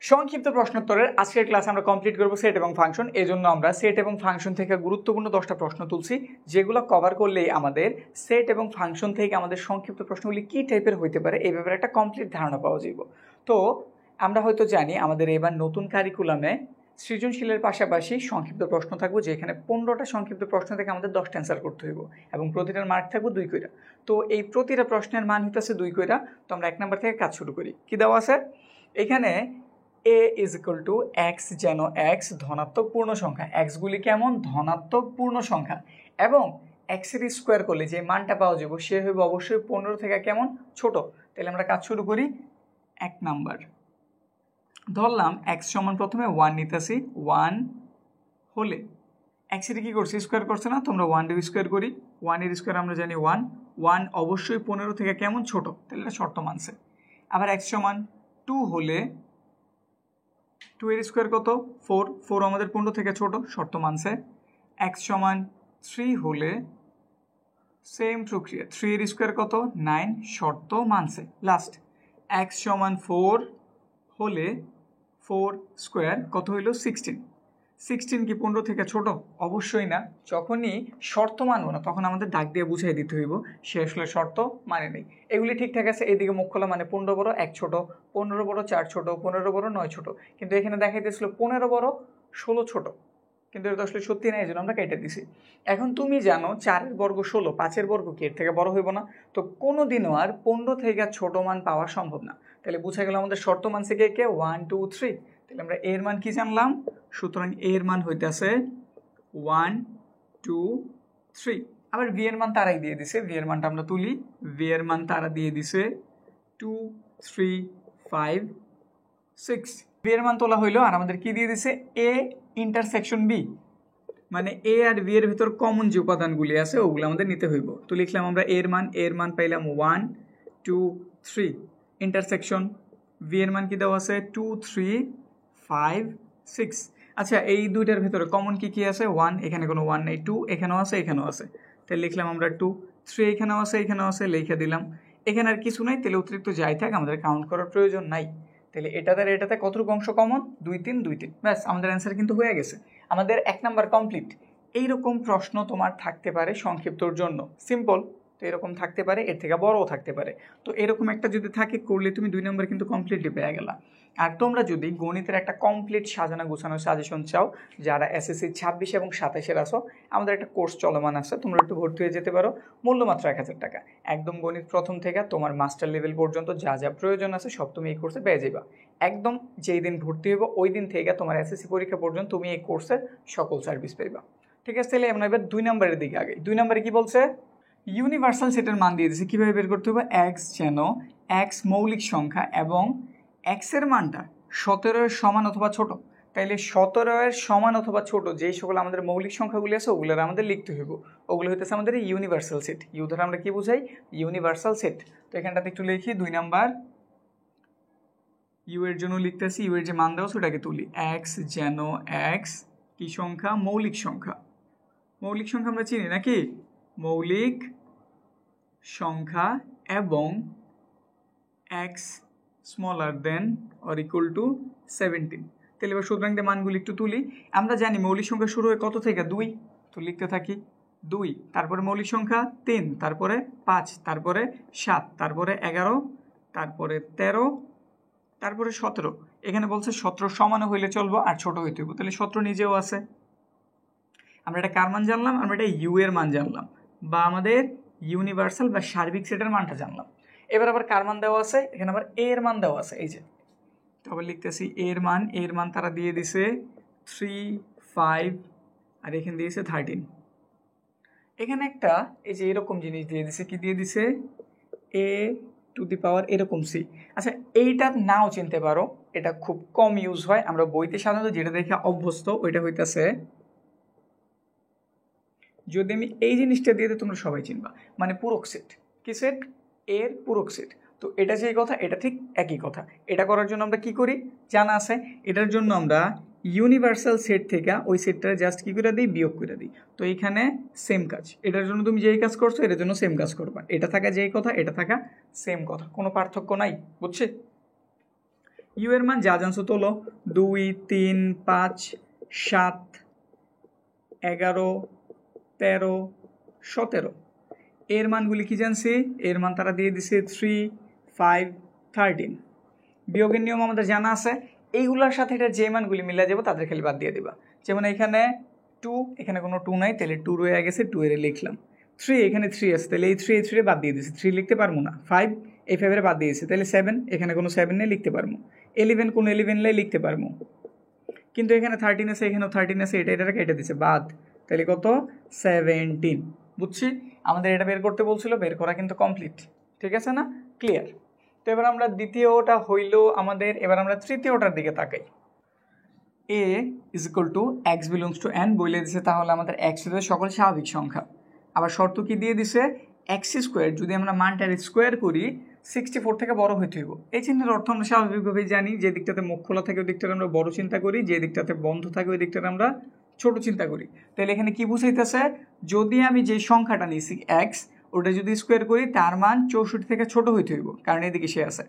সংক্ষিপ্ত প্রশ্নোত্তরের আজকের ক্লাস আমরা কমপ্লিট করব সেট এবং ফাংশন। এজন্য আমরা সেট এবং ফাংশন থেকে গুরুত্বপূর্ণ 10টা প্রশ্ন তুলছি, যেগুলো কভার করলেই আমাদের সেট এবং ফাংশন থেকে আমাদের সংক্ষিপ্ত প্রশ্নগুলি কী টাইপের হইতে পারে এই ব্যাপারে একটা কমপ্লিট ধারণা পাওয়া যাব। তো আমরা হয়তো জানি আমাদের এবার নতুন কারিকুলামে সৃজনশীলের পাশাপাশি সংক্ষিপ্ত প্রশ্ন থাকবো, যেখানে 15টা সংক্ষিপ্ত প্রশ্ন থেকে আমাদের 10টা অ্যান্সার করতে হইব এবং প্রতিটার মার্ক থাকবো 2 কইরা। তো এই প্রতিটা প্রশ্নের মান হইতেছে 2 কইরা। তো আমরা 1 নাম্বার থেকে কাজ শুরু করি। কি দেওয়া আছে এখানে? a is equal to x, যেন এক্স ধনাত্মক পূর্ণ সংখ্যা। এক্সগুলি কেমন? ধনাত্মক পূর্ণ সংখ্যা। এবং এক্সের স্কোয়ার করলে যে মানটা পাওয়া যাবে সে হইব অবশ্যই 15 থেকে কেমন? ছোট। তাহলে আমরা কাজ শুরু করি। 1 নাম্বার ধরলাম এক্স সমান প্রথমে 1 নিতেছি। 1 হলে এক্সের কি করছি? স্কোয়ার করছে না? তোমরা 1 এর স্কোয়ার করি। 1 এর স্কোয়ার আমরা জানি 1। 1 অবশ্যই 15 থেকে কেমন? ছোট। তাহলে এটা শর্ত মানছে। আবার এক্স সমান 2 হলে 2 এর স্কোয়ার কত? 4। 4 আমাদের 15 থেকে ছোট, শর্ত মানছে। এক্স সমান 3 হলে সেম প্রক্রিয়া, 3 এর স্কোয়ার কত? 9, শর্ত মানছে। লাস্ট এক্স সমান 4 হলে 4 স্কোয়ার কত হইল? 16। 16 কি 15 থেকে ছোট? অবশ্যই না। যখনই শর্ত মানবো না তখন আমাদের দাগ দিয়ে বুঝাই দিতে হইব সে আসলে শর্ত মানে নেই। এগুলি ঠিকঠাক আছে। এদিকে মুখ খোলা মানে 15 বড় 1 ছোট, 15 বড় 4 ছোট, 15 বড় 9 ছোট। কিন্তু এখানে দেখাইতেছিল 15 বড় 16 ছোট, কিন্তু এটা আসলে সত্যি না, এই জন্য আমরা কেটে দিছি। এখন তুমি জানো 4-এর বর্গ 16, 5-এর বর্গ কি এর থেকে বড় হইব না? তো কোনোদিনও আর 15 থেকে ছোট মান পাওয়া সম্ভব না। তাহলে বুঝা গেল আমাদের শর্ত মানছে কে কে? 1 2 3। তাহলে আমরা এর মান কি জানলাম? সুতরাং এর মান হইতেছে 1 2 3। আবার ভি এর মান তারাই দিয়ে দিছে, ভি এর মানটা আমরা তুলি। ভি এর মান তারা দিয়ে দিছে 2 3 5 6। ভি এর মান তোলা হইলো আর আমাদের কি দিয়ে দিছে? এ ইন্টারসেকশন বি, মানে এ আর বি এর ভিতর কমন যে উপাদানগুলি আছে ওগুলো আমাদের নিতে হইব। তো লিখলাম আমরা এর মান পাইলাম 1 2 3 ইন্টারসেকশন ভি এর মান কি দেওয়া আছে? 2 3 5 6। আচ্ছা, এই দুইটার ভিতরে কমন কি কি আছে? 1, এখানে কোনো 1 নেই। 2 এখানেও আছে, এখানেও আছে। তাহলে লিখলাম আমরা 2। 3 এখানেও আছে, এখানেও আছে, লিখে দিলাম। এখানে আর কিছু নাই, তাহলে অতিরিক্ত যাই থাক আমাদের কাউন্ট করার প্রয়োজন নাই। তাহলে এটাতে কতটুকু অংশ কমন? 2 3 2 3। ব্যাস, আমাদের অ্যান্সার কিন্তু হয়ে গেছে। আমাদের 1 নাম্বার কমপ্লিট। এইরকম প্রশ্ন তোমার থাকতে পারে সংক্ষিপ্তর জন্য, সিম্পল। তো এরকম থাকতে পারে, এর থেকে বড়ও থাকতে পারে। তো এরকম একটা যদি থাকে করলে তুমি 2 নম্বর কিন্তু কমপ্লিটলি পেয়ে গেলা। আর তোমরা যদি গণিতের একটা কমপ্লিট সাজানো গোছানো সাজেশন চাও, যারা এসএসসি 26 এবং 27-এর আসো, আমাদের একটা কোর্স চলমান আছে, তোমরা একটু ভর্তি হয়ে যেতে পারো। মূল্য মাত্র 1000 টাকা। একদম গণিত প্রথম থেকে তোমার মাস্টার লেভেল পর্যন্ত যা যা প্রয়োজন আছে সব তুমি এই কোর্সে পেয়ে যাবা। একদম যেই দিন ভর্তি হইব ওই দিন থেকে তোমার এসএসসি পরীক্ষা পর্যন্ত তুমি এই কোর্সের সকল সার্ভিস পাইবা। ঠিক আছে? তাহলে আমরা এবার 2 নম্বরের দিকে আগে। 2 নম্বরে কি বলছে? ইউনিভার্সাল সেটের মান দিয়ে দিয়েছে। কীভাবে বের করতে হবে? এক্স যেন এক্স মৌলিক সংখ্যা এবং এক্সের মানটা 17-এর সমান অথবা ছোট। তাইলে 17-এর সমান অথবা ছোট যেই সকল আমাদের মৌলিক সংখ্যাগুলি আছে ওগুলোর আমাদের লিখতে হইব। ওগুলো হইতেছে আমাদের ইউনিভার্সাল সেট। ইউ ধরে আমরা কি বুঝাই? Universal set. তো এখানটাতে একটু লিখি 2 নাম্বার। ইউ এর জন্য লিখতেছি, ইউ এর যে মান দেওয়া সেটাকে তুলি। এক্স যেন এক্স কি সংখ্যা? মৌলিক সংখ্যা। মৌলিক সংখ্যা আমরা চিনি নাকি? মৌলিক সংখ্যা এবং x smaller than or equal to 17। তাহলে এবার সুতরাং মানগুলি একটু তুলি। আমরা জানি মৌলিক সংখ্যা শুরু হয় কত থেকে? 2। তো লিখতে থাকি 2, তারপরে মৌলিক সংখ্যা 3, তারপরে 5, তারপরে 7, তারপরে 11, তারপরে 13, তারপরে 17। এখানে বলছে 17 সমান হইলে চলবো আর ছোট হইতে হইব। তাহলে 17 নিজেও আছে। আমরা এটা কার মান জানলাম? আমরা এটা ইউ এর মান জানলাম, বা আমাদের ইউনিভার্সাল বা সার্বিক সেটের মানটা জানলাম। এবার আবার কার মান দেওয়া আছে? এখানে আবার এ এর মান দেওয়া আছে, এই যে। তবে লিখতেছি এর মান তারা দিয়ে দিছে 3 5 আর এখানে দিয়েছে 13। এখানে একটা এই যে এরকম জিনিস দিয়ে দিছে। কি দিয়ে দিছে? এ টু দি পাওয়ার এরকম সি। আচ্ছা, এইটা নাও চিনতে পারো, এটা খুব কম ইউজ হয়। আমরা বইতে সাধারণত যেটা দেখে অভ্যস্ত ওইটা হইতেছে, যদি আমি এই জিনিসটা দিয়ে দিই তোমরা সবাই চিনবা, মানে পূরক সেট। কি সেট? এর পূরক সেট। তো এটা যেই কথা এটা ঠিক একই কথা। এটা করার জন্য আমরা কি করি জানা আছে? এটার জন্য আমরা ইউনিভার্সাল সেট থেকে ওই সেটটা জাস্ট কি করে দিই? বিয়োগ করে দিই। তো এইখানে সেম কাজ। এটার জন্য তুমি যেই কাজ করছো এটার জন্য সেম কাজ করবা। এটা থাকা যেই কথা এটা থাকা সেম কথা, কোনো পার্থক্য নাই। বুঝছি? ইউ এর মান যা জানছো তোলো, 2 3 5 7 11 13 17। এর মানগুলি কি জানছি? এর মান তারা দিয়ে দিছে 3 5 13। বিয়োগের নিয়ম আমাদের জানা আছে, এইগুলোর সাথে এটা যে মানগুলি মিলে যাবো তাদের খালি বাদ দিয়ে দিবা। যেমন এখানে 2, এখানে কোনো 2 নাই, তাহলে 2 রয়ে গেছে, 2 এর লিখলাম। 3, এখানে 3 আছে, তাহলে এই 3 3 বাদ দিয়ে দিয়েছি, 3 লিখতে পারবো না। 5, এই 5 এর বাদ দিয়েছি, তাহলে 7, এখানে কোনো 7 নেই, লিখতে পারবো। 11, কোনো 11 নেই, লিখতে পারবো। কিন্তু এখানে 13 আছে, এখানেও 13 আছে, এটা কেটে দিছে বাদ, তাহলে কত? 17। বুঝছি? আমাদের এটা বের করতে বলছিল, বের করা কিন্তু কমপ্লিট। ঠিক আছে না? ক্লিয়ার? তো এবার আমরা দ্বিতীয়টা হইল আমাদের, এবার আমরা তৃতীয়টার দিকে তাকাই। a is equal to x belongs to N বলে দিছে, তাহলে আমাদের এক্স হচ্ছে সকল স্বাভাবিক সংখ্যা। আবার শর্ত কি দিয়ে দিছে? এক্স স্কোয়ার যদি আমরা মানটার স্কোয়ার করি 64 থেকে বড় হইতে হইব। এই চিহ্নের অর্থ আমরা স্বাভাবিকভাবেই জানি, যে দিকটাতে মুখ খোলা থাকে ওই দিকটাতে আমরা বড় চিন্তা করি, যে দিকটাতে বন্ধ থাকে ওই দিকটাতে আমরা ছোট চিন্তা করি। তাহলে এখানে কি বুঝাইতেছে? যদি আমি যে সংখ্যাটা নিয়েছি এক্স, ওটা যদি স্কোয়ার করি তার মান 64 থেকে ছোট হইতে হইব, কারণ এদিকে সে আছে।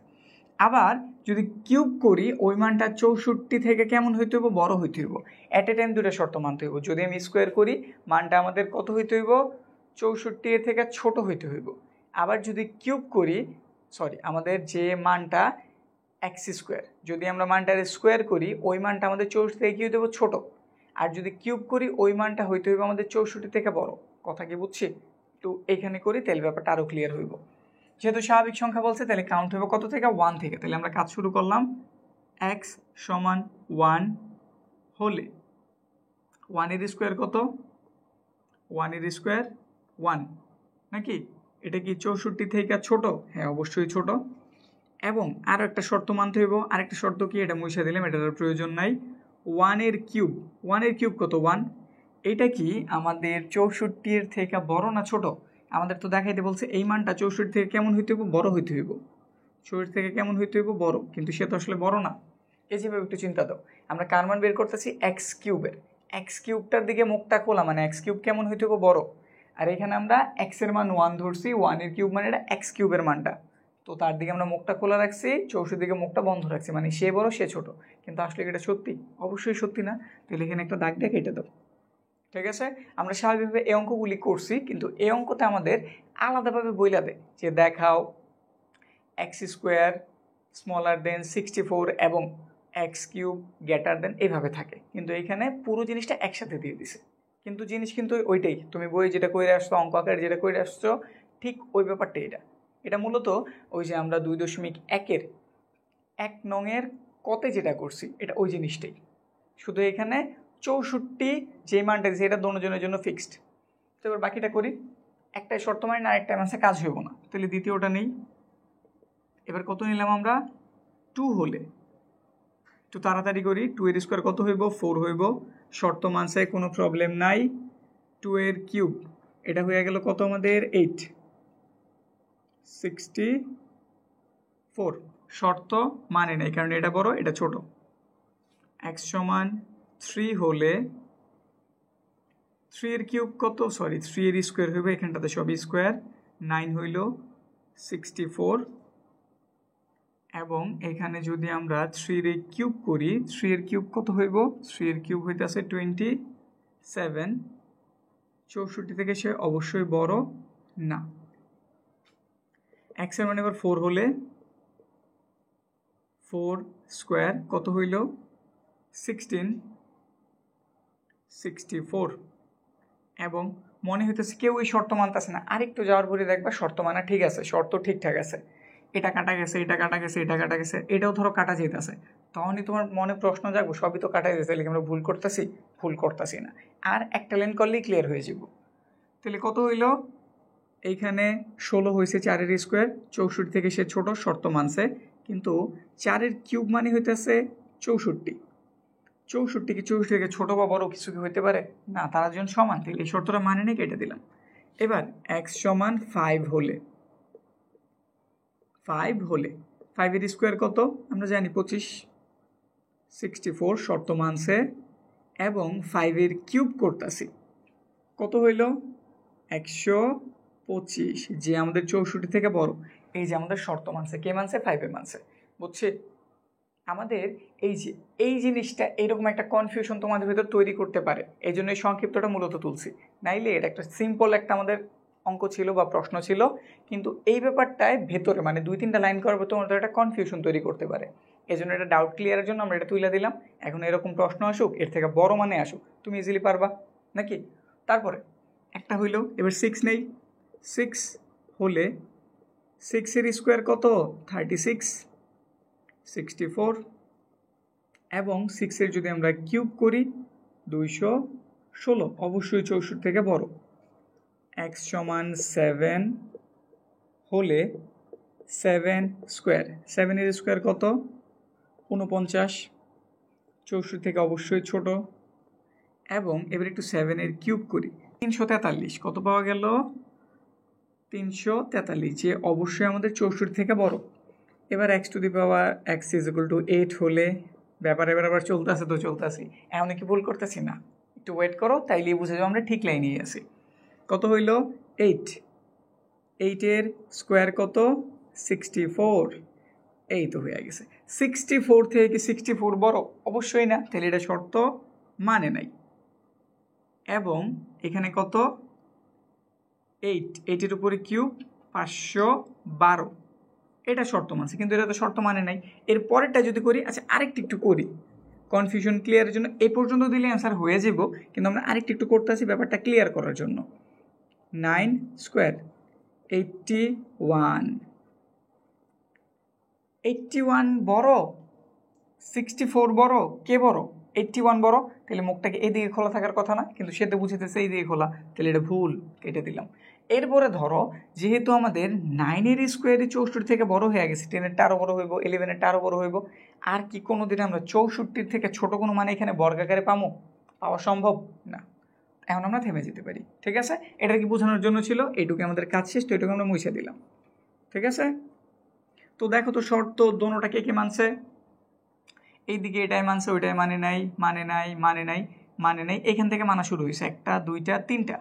আবার যদি কিউব করি ওই মানটা 64 থেকে কেমন হইতে হইব? বড় হইতে হইব। অ্যাট এ টাইম দুটো শর্ত মানতে হইব। যদি আমি স্কোয়ার করি মানটা আমাদের কত হইতে হইব? 64 এর থেকে ছোট হইতে হইব। আবার যদি কিউব করি, আমাদের যে মানটা এক্স স্কোয়ার, যদি আমরা মানটার স্কোয়ার করি ওই মানটা আমাদের 64 থেকে কী হইতে হইব? ছোট। আর যদি কিউব করি ওই মানটা হইতে হইব আমাদের 64 থেকে বড়। কথা কি বুঝছি? তো এখানে করি তাহলে ব্যাপারটা আরও ক্লিয়ার হইব। যেহেতু স্বাভাবিক সংখ্যা বলছে তাহলে কাউন্ট হবে কত থেকে? 1 থেকে। তাহলে আমরা কাজ শুরু করলাম। এক্স সমান 1 হলে 1 এর স্কোয়ার কত? 1 এর স্কোয়ার 1 নাকি? এটা কি 64 থেকে ছোট? হ্যাঁ, অবশ্যই ছোট। এবং আরও একটা শর্ত মানতে হইব। আরেকটা শর্ত কি? এটা মুছে দিলাম, এটার প্রয়োজন নাই। 1 এর কিউব, 1 এর কিউব কত? 1। এটা কি আমাদের 64 এর থেকে বড় না ছোট? আমাদের তো দেখাইতে বলছে এই মানটা 64 থেকে কেমন হইতে হইব? বড় হইতে হইব। 64 থেকে কেমন হইতে হইব? বড়। কিন্তু সে তো আসলে বড় না। এই যেভাবে একটু চিন্তা দাও, আমরা কার মান বের করতেছি? এক্স কিউবের। এক্স কিউবটার দিকে মুখটা খোলা, মানে এক্স কিউব কেমন হইতে হইব? বড়। আর এখানে আমরা এক্সের মান 1 ধরছি, 1 এর কিউব মানে এটা এক্স কিউবের মানটা, তো তার দিকে আমরা মুখটা খোলা রাখছি, 64 দিকে মুখটা বন্ধ রাখছি, মানে সে বড় সে ছোট। কিন্তু আসলে এটা সত্যি? অবশ্যই সত্যি না। তাহলে এখানে একটা দাগ দিয়ে কেটে দাও। ঠিক আছে? আমরা স্বাভাবিকভাবে এই অঙ্কগুলি করছি, কিন্তু এই অঙ্কতে আমাদের আলাদাভাবে বইলা দেয় যে দেখাও এক্স স্কোয়ার স্মলার দেন 64 এবং এক্স কিউব গ্রেটার দেন, এইভাবে থাকে। কিন্তু এইখানে পুরো জিনিসটা একসাথে দিয়ে দিছে। কিন্তু জিনিস কিন্তু ওইটাই, তুমি বই যেটা করে আসছো, অঙ্ক আকারে যেটা করে আসছো, ঠিক ওই ব্যাপারটা এটা মূলত ওই যে আমরা 2.1-এর 1 নংয়ের কতে যেটা করছি এটা ওই জিনিসটাই, শুধু এখানে 64 যে মানটা দিয়েছে এটা দোনোজনের জন্য ফিক্সড। তো এবার বাকিটা করি। একটাই শর্ত মানে না, আরেকটা মাসে কাজ হইব না, তাহলে দ্বিতীয়টা নেই। এবার কত নিলাম আমরা? 2 হলে, একটু তাড়াতাড়ি করি। 2 এর স্কোয়ার কত হইব? 4 হইব। শর্ত মানছে, কোনো প্রবলেম নাই। 2 এর কিউব, এটা হয়ে গেল কত আমাদের? 8, 64। শর্ত মানে নেই, কারণ এটা বড় এটা ছোট। এক্স সমান 3 হলে 3 এর কিউব কত? 3 এর স্কোয়ার হইবে, এখানটাতে সব স্কোয়ার। 9 হইল 64। এবং এখানে যদি আমরা 3 এর কিউব করি, 3 এর কিউব কত হইব? 3 এর কিউব হইতেছে 27। 64 থেকে সে অবশ্যই বড় না। এক্স এর মানে এবার 4 হলে 4 স্কোয়ার কত হইল? 16, 64। এবং মনে হইতেছে কেউ এই শর্ত মানতেছে না, আরেকটু যাওয়ার পরে দেখবা শর্ত মানা ঠিক আছে, শর্ত ঠিকঠাক আছে। এটা কাটা গেছে, এটা কাটা গেছে, এটা কাটা গেছে, এটাও ধরো কাটা যেতেছে, তখনই তোমার মনে প্রশ্ন জাগবো সবই তো কাটা যেতেছে, তাহলে আমরা ভুল করতেছি না। আর একটা লাইন করলেই ক্লিয়ার হয়ে যাব। তাহলে কত হইল? এইখানে 16 হয়েছে 4 এর স্কোয়ার, 64 থেকে সে ছোট, শর্ত মানছে। কিন্তু 4 এর কিউব মানে হইতেছে 64। 64 কি 64 থেকে ছোট বা বড় কিছু কি হইতে পারে? না, তারা যখন সমান, তাহলে এই শর্তটা মানে নেই, কেটে দিলাম। এবার এক্স সমান 5 হলে 5 এর স্কোয়ার কত? আমরা জানি 25, 64। শর্ত মানছে। এবং 5 এর কিউব করতেছি, কত হইল? 125, যে আমাদের 64 থেকে বড়। এই যে আমাদের শর্ত মানছে, কে মানছে? 5 এ মানছে। বুঝছি? আমাদের এই জিনিসটা এরকম একটা কনফিউশন তোমাদের ভিতর তৈরি করতে পারে, এই জন্য এই সংক্ষিপ্তটা মূলত তুলছি। নাইলে এটা একটা সিম্পল একটা আমাদের অঙ্ক ছিল বা প্রশ্ন ছিল, কিন্তু এই ব্যাপারটায় ভেতরে মানে 2-3টা লাইন করার পর তোমাদের একটা কনফিউশন তৈরি করতে পারে। এই জন্য এটা ডাউট ক্লিয়ারের জন্য আমরা এটা তুলে দিলাম। এখন এরকম প্রশ্ন আসুক, এর থেকে বড় মানে আসুক, তুমি ইজিলি পারবা নাকি। তারপরে একটা হইলো, এবার 6 নেই। 6 হলে 6-এর স্কোয়ার কত? 36, 64, এবং 6-এর যদি আমরা কিউব করি 216, অবশ্যই 64 থেকে বড়। x সমান 7 হলে 7 স্কোয়ার, 7-এর স্কোয়ার কত? 49, 64 থেকে অবশ্যই ছোট। এবং এবার একটু 7-এর কিউব করি, 343, কত পাওয়া গেল? 343, যে অবশ্যই আমাদের 64 থেকে বড়। এবার x to the power x is equal to 8 হলে, ব্যাপার এবার আবার চলতেছে তো চলতেছি, এমন কি ভুল করতেছি না, একটু ওয়েট করো, তাইলেই বুঝে যাবো আমরা ঠিক লাইনেই আছি। কত হইল? 8, 8-এর স্কোয়ার কত? 64, এই তো হয়ে গেছে। 64 থেকে কি 64 বড়? অবশ্যই না, তাহলে এটা শর্ত মানে নাই। এবং এখানে কত? 8, 8-এর উপরে কিউব 512, এটা শর্ত মানছে, কিন্তু এটা তো শর্ত মানে নাই। এর পরেরটা যদি করি, আচ্ছা আরেকটু একটু করি কনফিউশন ক্লিয়ারের জন্য, এই পর্যন্ত দিলে অ্যান্সার হয়ে যাব, কিন্তু আমরা আরেকটু একটু করতে আছি ব্যাপারটা ক্লিয়ার করার জন্য। 9 স্কোয়ার 81, 81 বড় 64 বড়, কে বড়? 81 বড়, তাহলে মুখটাকে এদিকে খোলা থাকার কথা না, কিন্তু সে তো বুঝেতেছে এইদিকে খোলা, তাহলে এটা ভুল, কেটে দিলাম। এরপরে ধরো, যেহেতু আমাদের 9-এর স্কোয়ারই 64 থেকে বড় হয়ে গেছে, 10-এরটা আরও বড় হইব, 11-এরটা আরও বড় হইব, আর কি কোনো দিন আমরা 64 থেকে ছোট কোনো মানে এখানে বর্গাকারে পাওয়া সম্ভব না। এখন আমরা থেমে যেতে পারি, ঠিক আছে? এটা কি বোঝানোর জন্য ছিল, এইটুকু আমাদের কাজ শেষ, তো এটুকু আমরা মুছে দিলাম, ঠিক আছে? তো দেখো তো শর্ত দোনোটা কে কে মানছে, এইদিকে এটাই মানছে, ওইটাই মানে নাই, মানে নাই, মানে নাই, মানে নাই, এখান থেকে মানা শুরু হয়েছে 1, 2, 3টা,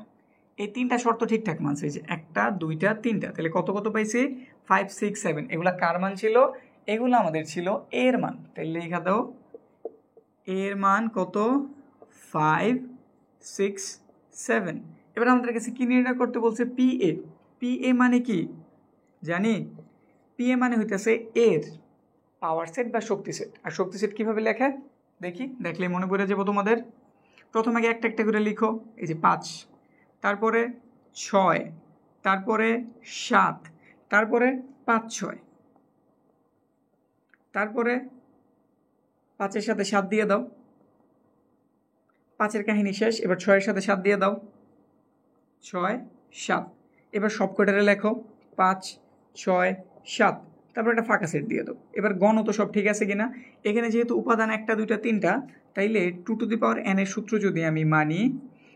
এই 3টা শর্ত ঠিকঠাক মানছে, যে 1, 2, 3টা, তাহলে কত কত পাইছি? 5, 6, 7, এগুলা কার মান ছিল? এগুলো আমাদের ছিল এর মান, তাহলে লেখা দাও এর মান কত? 5, 6, 7। এবার আমাদের কাছে কি নির্ণয় করতে বলছে? PA, PA মানে কি জানি? PA মানে হইতেছে এর পাওয়ার সেট বা শক্তি সেট। আর শক্তি সেট কীভাবে লেখে দেখি, দেখলে মনে পড়ে যাবো তোমাদের। প্রথম আগে একটা একটা করে লিখো, এই যে 5, তারপরে 6, তারপরে 7, তারপরে 5, 6, তারপরে 5-এর সাথে 7 দিয়ে দাও, 5-এর কাহিনী শেষ। এবার 6-এর সাথে 7 দিয়ে দাও, 6, 7। এবার সব কটারে লেখো 5, 6, 7, তারপর একটা ফাঁকা সেট দিয়ে দাও। এবার গণ তো সব ঠিক আছে কিনা। এখানে যেহেতু উপাদান 1, 2, 3টা, তাইলে 2 টু দি পাওয়ার n এর সূত্র যদি আমি মানি,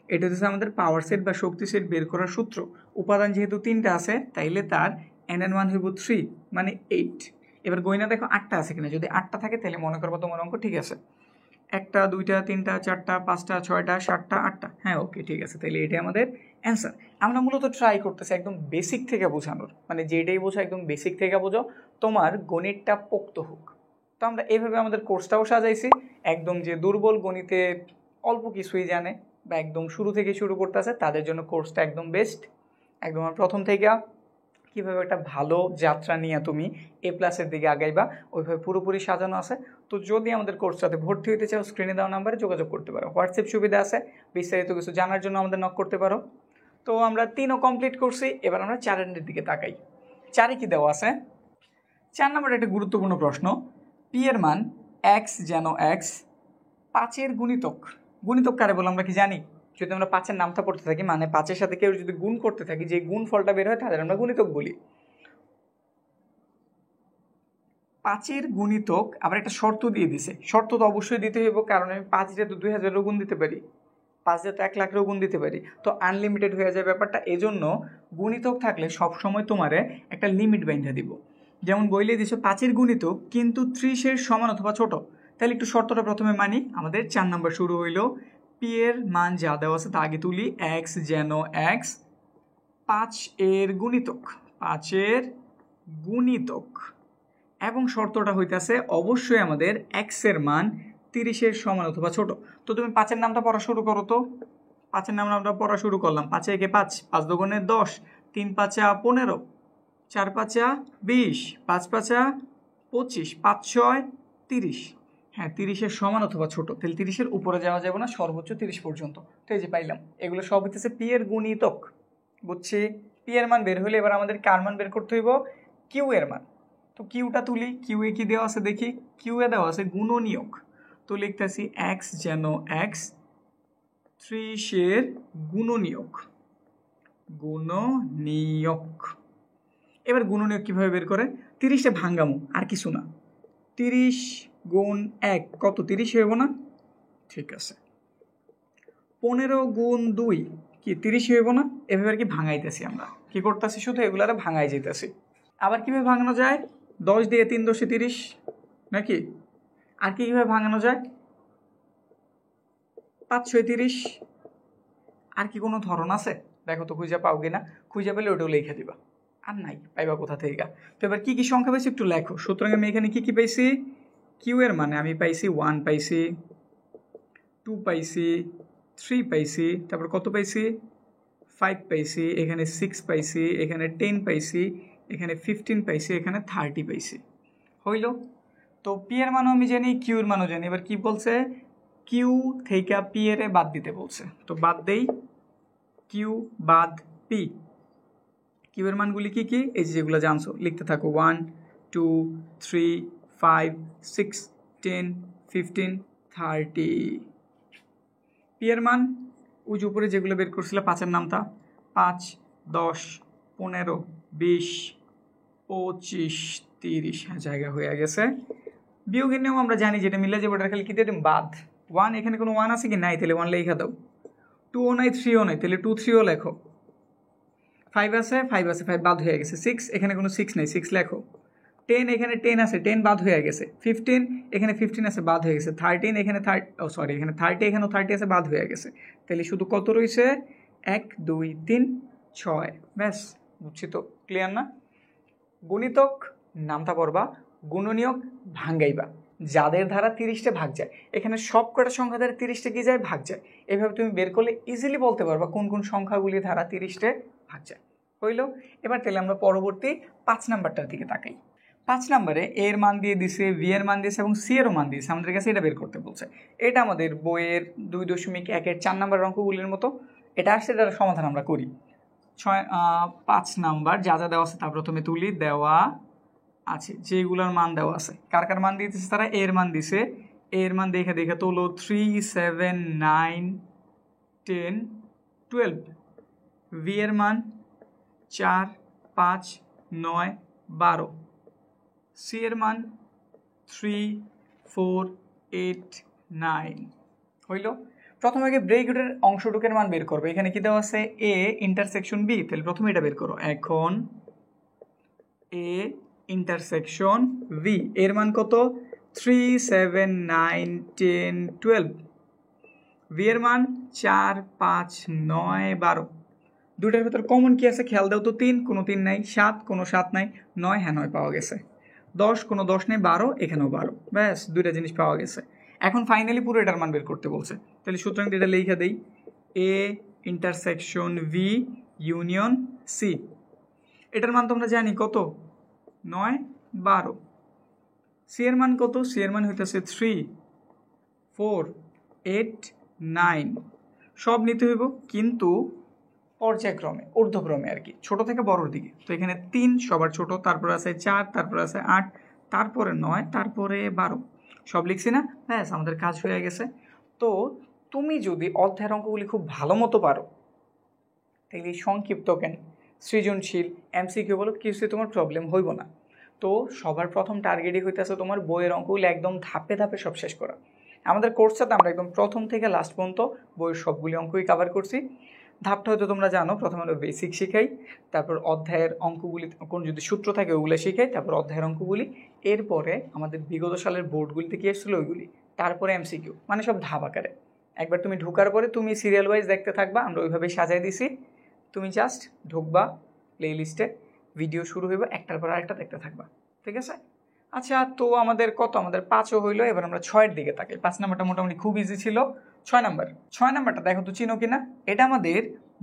এটা হচ্ছে আমাদের পাওয়ার সেট বা শক্তি সেট বের করার সূত্র। উপাদান যেহেতু 3টা আছে, তাইলে তার n এর মান হইব 3, মানে 8। এবার গয়না দেখো 8টা আছে কিনা, যদি 8টা থাকে তাহলে মনে করবো তোমার অঙ্ক ঠিক আছে। 1, 2, 3, 4, 5, 6, 7, 8টা, হ্যাঁ ওকে ঠিক আছে, তাহলে এটাই আমাদের অ্যান্সার। আমরা মূলত ট্রাই করতেছি একদম বেসিক থেকে বোঝানোর, মানে যেটাই বোঝো একদম বেসিক থেকে বোঝো, তোমার গণিতটা পোক্ত হোক। তো আমরা এইভাবে আমাদের কোর্সটাও সাজাইছি, একদম যে দুর্বল গণিতে অল্প কিছুই জানে বা একদম শুরু থেকে শুরু করতে আছে, তাদের জন্য কোর্সটা একদম বেস্ট। একদম প্রথম থেকে কীভাবে একটা ভালো যাত্রা নিয়ে তুমি A+-এর দিকে আগাইবা, ওইভাবে পুরোপুরি সাজানো আছে। তো যদি আমাদের কোর্সটাতে ভর্তি হতে চাও, স্ক্রিনে দেওয়া নাম্বারে যোগাযোগ করতে পারো, হোয়াটসঅ্যাপ সুবিধা আছে, বিস্তারিত কিছু জানার জন্য আমাদের নক করতে পারো। তো আমরা 3ও কমপ্লিট করছি, এবার আমরা 4-এর দিকে তাকাই। 4-এ কি দেওয়া আছে? 4 নম্বরে একটা গুরুত্বপূর্ণ প্রশ্ন, পি এর মান x যেন x 5-এর গুণিতক। গুণিতক কারে বলে আমরা কি জানি? যদি আমরা 5-এর নামটা পড়তে থাকি, মানে 5-এর সাথে কেউ যদি গুণ করতে থাকি, যে গুণ ফলটা বের হয় তাদের আমরা গুণিতক বলি। 5-এর গুণিতক আবার একটা শর্ত দিয়ে দিছে, শর্ত তো অবশ্যই দিতে হইব, কারণ আমি 5 দিয়ে তো 2000-এরও গুণ দিতে পারি, 5 দিয়ে তো 1 লাখেরও গুণ দিতে পারি, তো আনলিমিটেড হয়ে যায় ব্যাপারটা। এজন্য গুণিতক থাকলে সবসময় তোমারে একটা লিমিট বাইন্ধা দিব। যেমন বইলে দিছো 5-এর গুণিতক কিন্তু 30-এর সমান অথবা ছোট, তাহলে একটু শর্তটা প্রথমে মানি। আমাদের 4 নম্বর শুরু হইল, পি এর মান যা দেওয়া আছে তা আগে তুলি, x যেন x 5-এর গুণিতক, 5-এর গুণিতক এবং শর্তটা হইতেছে অবশ্যই আমাদের এক্সের মান 30-এর সমান অথবা ছোট। তো তুমি 5-এর নামটা পড়া শুরু করো তো। 5-এর নামটা পড়া শুরু করলাম। 5 একে 5, 5 দুগুণে 10, 3 5 15, 4 5 20, 5 5 25, 5 6 30। হ্যাঁ, 30-এর সমান অথবা ছোট। তাহলে 30-এর উপরে যাওয়া যাবে না, সর্বোচ্চ 30 পর্যন্ত। তো এই যে পাইলাম, এগুলো সব হইতেছে পি এর গুণিতক। বুঝছি? পি এর মান বের হলে এবার আমাদের কার মান বের করতে হইব? কিউ এর মান। তো কিউটা তুলি। কিউ এ কি দেওয়া আছে দেখি? কিউ এ দেওয়া আছে গুণনীয়ক। তো লিখতেছি এক্স যেন এক্স 30-এর গুণনীয়ক। গুণনীয়ক। এবার গুণনীয়ক কিভাবে বের করে? 30-এ ভাঙ্গামো, আর কিছু না। 30 গুণ 1 কত? 30 হইব না? ঠিক আছে। 15 গুণ 2 কি 30 হইব না? এভাবে আর কি ভাঙাইতেছি আমরা। কি করতেছি? শুধু এগুলারে ভাঙাই যেতেছি। আবার কিভাবে ভাঙানো যায়? 10 দিয়ে 3 10 30 নাকি? আর কি কিভাবে ভাঙানো যায়? 5 6 30। আর কি কোনো ধরন আছে? দেখো তো খুঁজে পাও কিনা। খুঁজে পেলে ওটাও লিখে দিবা। আর নাই, পাইবা কোথা থেকে? তো এবার কি কি সংখ্যা পাইছি একটু লেখো। সুতরাং আমি এখানে কি কি পাইছি? কিউ এর মানে আমি পাইছি 1 পাইছি, 2 পাইছি, 3 পাইছি, তারপর কত পাইছি? 5 পাইছি, এখানে 6 পাইছি, এখানে 10 পাইছি, এখানে 15 পাইছি, এখানে 30 পাইছি। হইল? তো পি এর মানও আমি জানি, কিউ এর মানও জানি। এবার কি বলছে? কিউ থেকে পি এর বাদ দিতে বলছে। তো বাদ দেই, কিউ বাদ পি। কিউ এর মানগুলি কি কি? এই যেগুলো জানছো লিখতে থাকো। 1 2 3 5 6 10 15 30। পি এর মান ওই যে উপরে যেগুলো বের করছিল 5-এর নামটা 5 10 15 20 25 30। হ্যাঁ, জায়গা হয়ে গেছে। বিয়োগের নিয়ম আমরা জানি, যেটা মিলে যাবে ওটা খালি কি দিয়ে দিন? বাদ। 1 এখানে কোনো 1 আছে কি? নাই, তাহলে 1 লেখা দাও। 2ও নাই 3ও নাই, তাহলে 2 3ও লেখো। 5 আছে 5 আছে, 5 বাদ হয়ে গেছে। 6 এখানে কোনো 6 নেই, 6 লেখো। 10 এখানে 10 আছে, 10 বাদ হয়ে গেছে। 15 এখানে 15 আছে, বাদ হয়ে গেছে। 13 এখানে এখানে 30 এখানেও 30 আছে, বাদ হয়ে গেছে। তাহলে শুধু কত রয়েছে? 1 2 3 6। ব্যাস, বুঝছি তো? ক্লিয়ার না? গুণিতক নামটা পড়বা, গুণনীয়ক ভাঙ্গাইবা। যাদের দ্বারা 30টে ভাগ যায়, এখানে সব কটা সংখ্যা দ্বারা 30টে কি যায়? ভাগ যায়। এভাবে তুমি বের করলে ইজিলি বলতে পারবা কোন কোন সংখ্যাগুলি দ্বারা 30টে ভাগ যায়। হইল? এবার তাহলে আমরা পরবর্তী 5 নাম্বারটার দিকে তাকাই। 5 নাম্বারে এর মান দিয়ে দিছে, ভি এর মান দিয়েছে এবং সি এরও মান দিয়েছে। আমাদের কাছে এটা বের করতে বলছে। এটা আমাদের বইয়ের 2.1-এর 4 নাম্বার অঙ্কগুলির মতো। এটা আসছে, এটার সমাধান আমরা করি। 5 নাম্বার যা যা দেওয়া আছে তা প্রথমে তুলি। দেওয়া আছে যেগুলোর মান দেওয়া আছে, কার কার মান দিতেছে তারা? এর মান দিছে। এর মান দেখে দেখে তোলো 3 7 9 10 12। ভি এর মান 4 5 9 12। সি এর মান 3 4 8 9। হইল? প্রথমে আগে ব্রেকেটের অংশটুকের মান বের করবে। এখানে কি দেওয়া আছে? A intersection B. তাহলে প্রথমে এটা বের করো। এখন এ ইন্টারসেকশন ভি এর মান কত? 3 7 9 10 12। ভি এর মান 4 5 9 12। দুটার ভিতর কমন কি আছে খেয়াল দাও তো। 3 কোনো 3 নাই, 7 কোনো 7 নাই, 9 হ্যাঁ 9 পাওয়া গেছে, 10 কোনো 10 নেই, 12 এখানেও 12। ব্যাস, দুইটা জিনিস পাওয়া গেছে। এখন ফাইনালি পুরো এটার মান বের করতে বলছে। তাহলে সুতরাং এটা লিখে দেই, A intersection B union C. এটার মান তোমরা জানি কত? 9 12। সি এর মান কত? সি এর মান হইতেছে 3 4 8 9। সব নিতে হইব, কিন্তু পর্যায়ক্রমে, ঊর্ধ্বক্রমে আর কি, ছোট থেকে বড়র দিকে। তো এখানে 3 সবার ছোট, তারপর আছে 4, তারপর আছে 8, তারপরে 9, তারপরে 12। সব লিখছি না? ব্যাস, আমাদের কাজ হয়ে গেছে। তো তুমি যদি অধ্যায়ের অঙ্কগুলি খুব ভালো মতো পারো, তাহলে সংক্ষিপ্ত জ্ঞান, সৃজনশীল, এমসিকিউ বলো, কিছুতে তোমার প্রবলেম হইব না। তো সবার প্রথম টার্গেটই হইতেছে তোমার বইয়ের অঙ্কগুলি একদম ধাপে ধাপে সব শেষ করা। আমাদের কোর্সটাতে আমরা একদম প্রথম থেকে লাস্ট পর্যন্ত বইয়ের সবগুলি অঙ্কই কভার করছি। ধাপটা হয়তো তোমরা জানো, প্রথমে আমরা বেসিক শিখাই, তারপর অধ্যায়ের অঙ্কগুলি কোন যদি সূত্র থাকে ওগুলো শিখাই, তারপর অধ্যায়ের অঙ্কগুলি, এরপরে আমাদের বিগত সালের বোর্ডগুলিতে কি এসেছিলো ওইগুলি, তারপরে এমসিকিউ, মানে সব ধাপ আকারে। একবার তুমি ঢোকার পরে তুমি সিরিয়াল ওয়াইজ দেখতে থাকবা, আমরা ওইভাবেই সাজাই দিছি। তুমি জাস্ট ঢুকবা প্লে লিস্টে, ভিডিও শুরু হইবা, একটার পর আরেকটা দেখতে থাকবা, ঠিক আছে? আচ্ছা, তো আমাদের কত, আমাদের 5ও হইলো। এবার আমরা 6-এর দিকে তাকাই। 5 নাম্বারটা মোটামুটি খুব ইজি ছিল। 6 নাম্বারটা দেখো তো চিনো কিনা। এটা আমাদের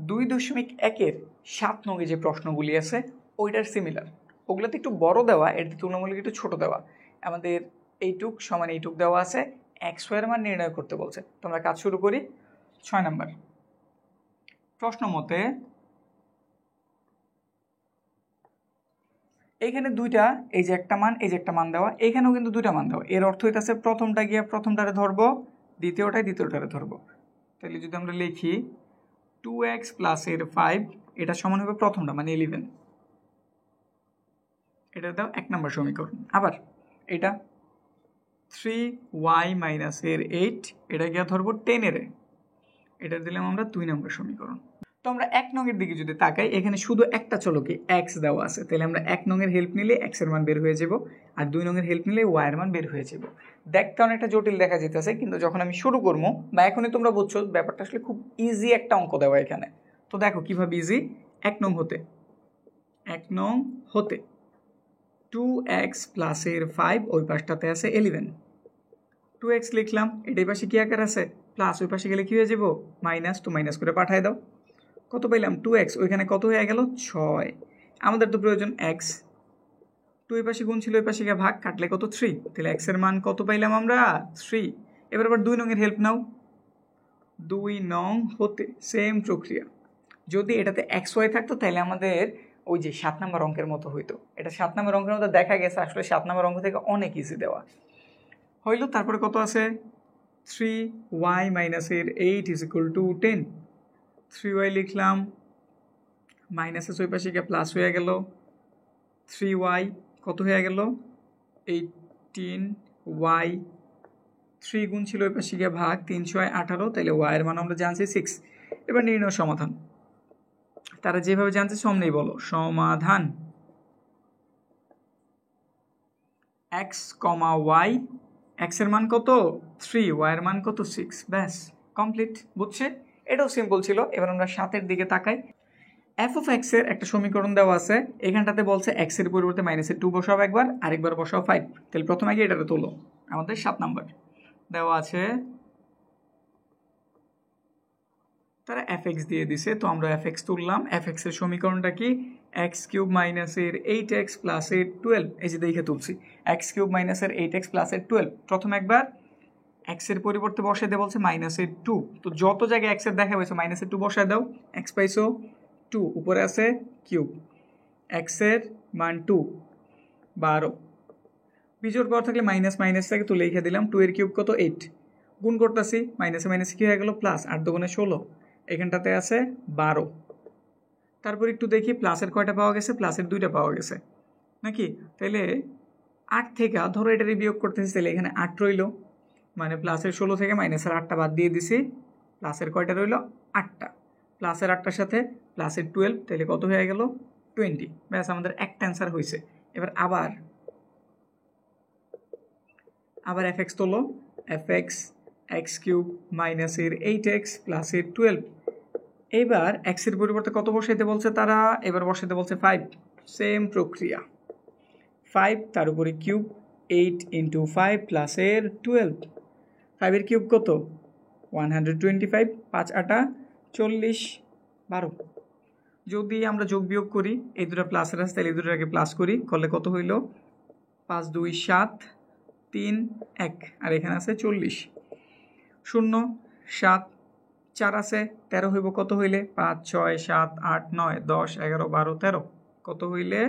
2.1-এর 7 নঙ্গে যে প্রশ্নগুলি আছে ওইটার সিমিলার। ওগুলোতে একটু বড় দেওয়া, এর তুলনামূলক একটু ছোট দেওয়া। আমাদের এইটুক সমান এইটুক দেওয়া আছে, এক্স ওয়াই এর মান নির্ণয় করতে বলছে। তো আমরা কাজ শুরু করি। 6 নাম্বার প্রশ্ন মতে এইখানে দুইটা, এই যে একটা মান, এই যে একটা মান দেওয়া, এইখানেও কিন্তু দুইটা মান দেওয়া। এর অর্থ হইতাছে প্রথমটা গিয়ে প্রথমটারে ধরবো, দ্বিতীয়টারে ধরবো। তাহলে যদি আমরা লিখি 2x + এর 5, এটা সমান হবে প্রথমটা মানে 11, এটা দাও 1 নম্বর সমীকরণ। আবার এটা 3y - এর 8, এটা গিয়ে ধরবো 10 এর, এটা দিলাম আমরা 2 নম্বর সমীকরণ। তো আমরা 1 নংয়ের দিকে যদি তাকাই, এখানে শুধু একটা চলকে x দেওয়া আছে, তাহলে আমরা 1 নংয়ের হেল্প নিলে x এর মান বের হয়ে যাব, আর 2 নংয়ের হেল্প নিলে y এর মান বের হয়ে যাব। দেখতে অনেকটা জটিল দেখা যেতেছে, কিন্তু যখন আমি শুরু করবো বা এখনই তোমরা বুঝছো ব্যাপারটা আসলে খুব ইজি একটা অঙ্ক দেওয়া এখানে। তো দেখো কিভাবে ইজি। 1 নং হতে 2x + এর 5, ওই পাশটাতে আছে 11, 2x লিখলাম, এটাই পাশে কি আকার আছে প্লাস, ওই পাশে গেলে কি হয়ে যাব মাইনাস, তো মাইনাস করে পাঠায় দাও। কত পাইলাম 2x, ওইখানে কত হয়ে গেল 6। আমাদের তো প্রয়োজন x, 2 এই পাশে গুণ ছিল, ওই পাশে গিয়ে ভাগ, কাটলে কত 3, তাহলে x এর মান কত পাইলাম আমরা 3। এবার আবার 2 নংয়ের হেল্প নাও। 2 নং হতে সেম প্রক্রিয়া, যদি এটাতে xy থাকতো তাহলে আমাদের ওই যে 7 নম্বর অঙ্কের মতো হইতো। এটা 7 নম্বর অঙ্কের মতো দেখা গেছে, আসলে 7 নম্বর অঙ্ক থেকে অনেক ইজি দেওয়া হইল। তারপরে কত আছে 3y - এর 8 = 10, 3y লিখলাম, মাইনাসের ওই পাশে গিয়ে প্লাস হয়ে গেল, 3y কত হয়ে গেল 18y, 3 গুণ ছিল, ওই পাশে গিয়ে ভাগ, 3 × 18, তাহলে y এর মান আমরা জানছি 6। এবার নির্ণয় সমাধান, তারা যেভাবে জানছে সমনেই বলো। সমাধান x, y, x এর মান কত 3, y এর মান কত 6, ব্যাস কমপ্লিট। বুঝছে? এটাও সিম্পল ছিল। এবার আমরা 7-এর দিকে তাকাই। f(x) এর একটা সমীকরণ দেওয়া আছে, এখানটাতে বলছে x এর পরিবর্তে -2 বসাও একবার, আরেকবার বসাও 5। তাহলে প্রথমে আগে এটাতে তোলো। আমাদের 7 নাম্বার দেওয়া আছে, তারা fx দিয়ে দিছে, তো আমরা fx তুললাম। fx এর সমীকরণটা কি x³ - এর 8x + এর 12, এই যে দেখে তুলছি x³ - এর 8x + এর 12। প্রথম একবার x এর পরিবর্তে বসাই দিয়ে বলছে -2, তো যত জায়গায় x এর দেখা হয়েছে -2 বসায় দাও। x পাইছো 2, উপরে আছে কিউব, x এর মান 2, 12, বিজোড় পর থাকলে মাইনাস মাইনাস থাকে, তো লিখে দিলাম 2 এর কিউব কত 8, গুণ করতেছি, মাইনাসে মাইনাসে কি হয়ে গেল প্লাস, 8 × 2 = 16, এখানটাতে আছে 12। তারপর একটু দেখি প্লাসের কয়টা পাওয়া গেছে, প্লাসের 2টা পাওয়া গেছে নাকি, তাহলে 8 থেকে ধরো এটারই বিয়োগ করতেছি, তাহলে এখানে 8 রইল, মানে প্লাসের 16 থেকে মাইনাসের 8টা বাদ দিয়ে দিছি, প্লাসের কয়টা রইল 8টা, প্লাসের 8টার সাথে প্লাসের 12, তাহলে কত হয়ে গেল 20। ব্যাস আমাদের একটা অ্যান্সার হয়েছে। এবার আবার fx তোলো, fx x³ - এর 8x + এর 12। এবার x এর পরিবর্তে কত বসাইতে বলছে তারা, এবার বসাইতে বলছে 5, সেম প্রক্রিয়া, 5 তার উপরে কিউব, 8 × 5 + এর 12, 5 এর কিউব কত 125, 5 × 8 = 40, 12। যদি আমরা যোগ বিয়োগ করি, এই দুটো প্লাসের আছে, তাহলে এই দুটোকে প্লাস করি, করলে কত হইল 5 × 2 = 7, 3 1, আর এখানে আছে 40, 0 7 4 আছে 13 হইব, কত হইলে 5 6 7 8 9 10 11 12 13, কত হইলে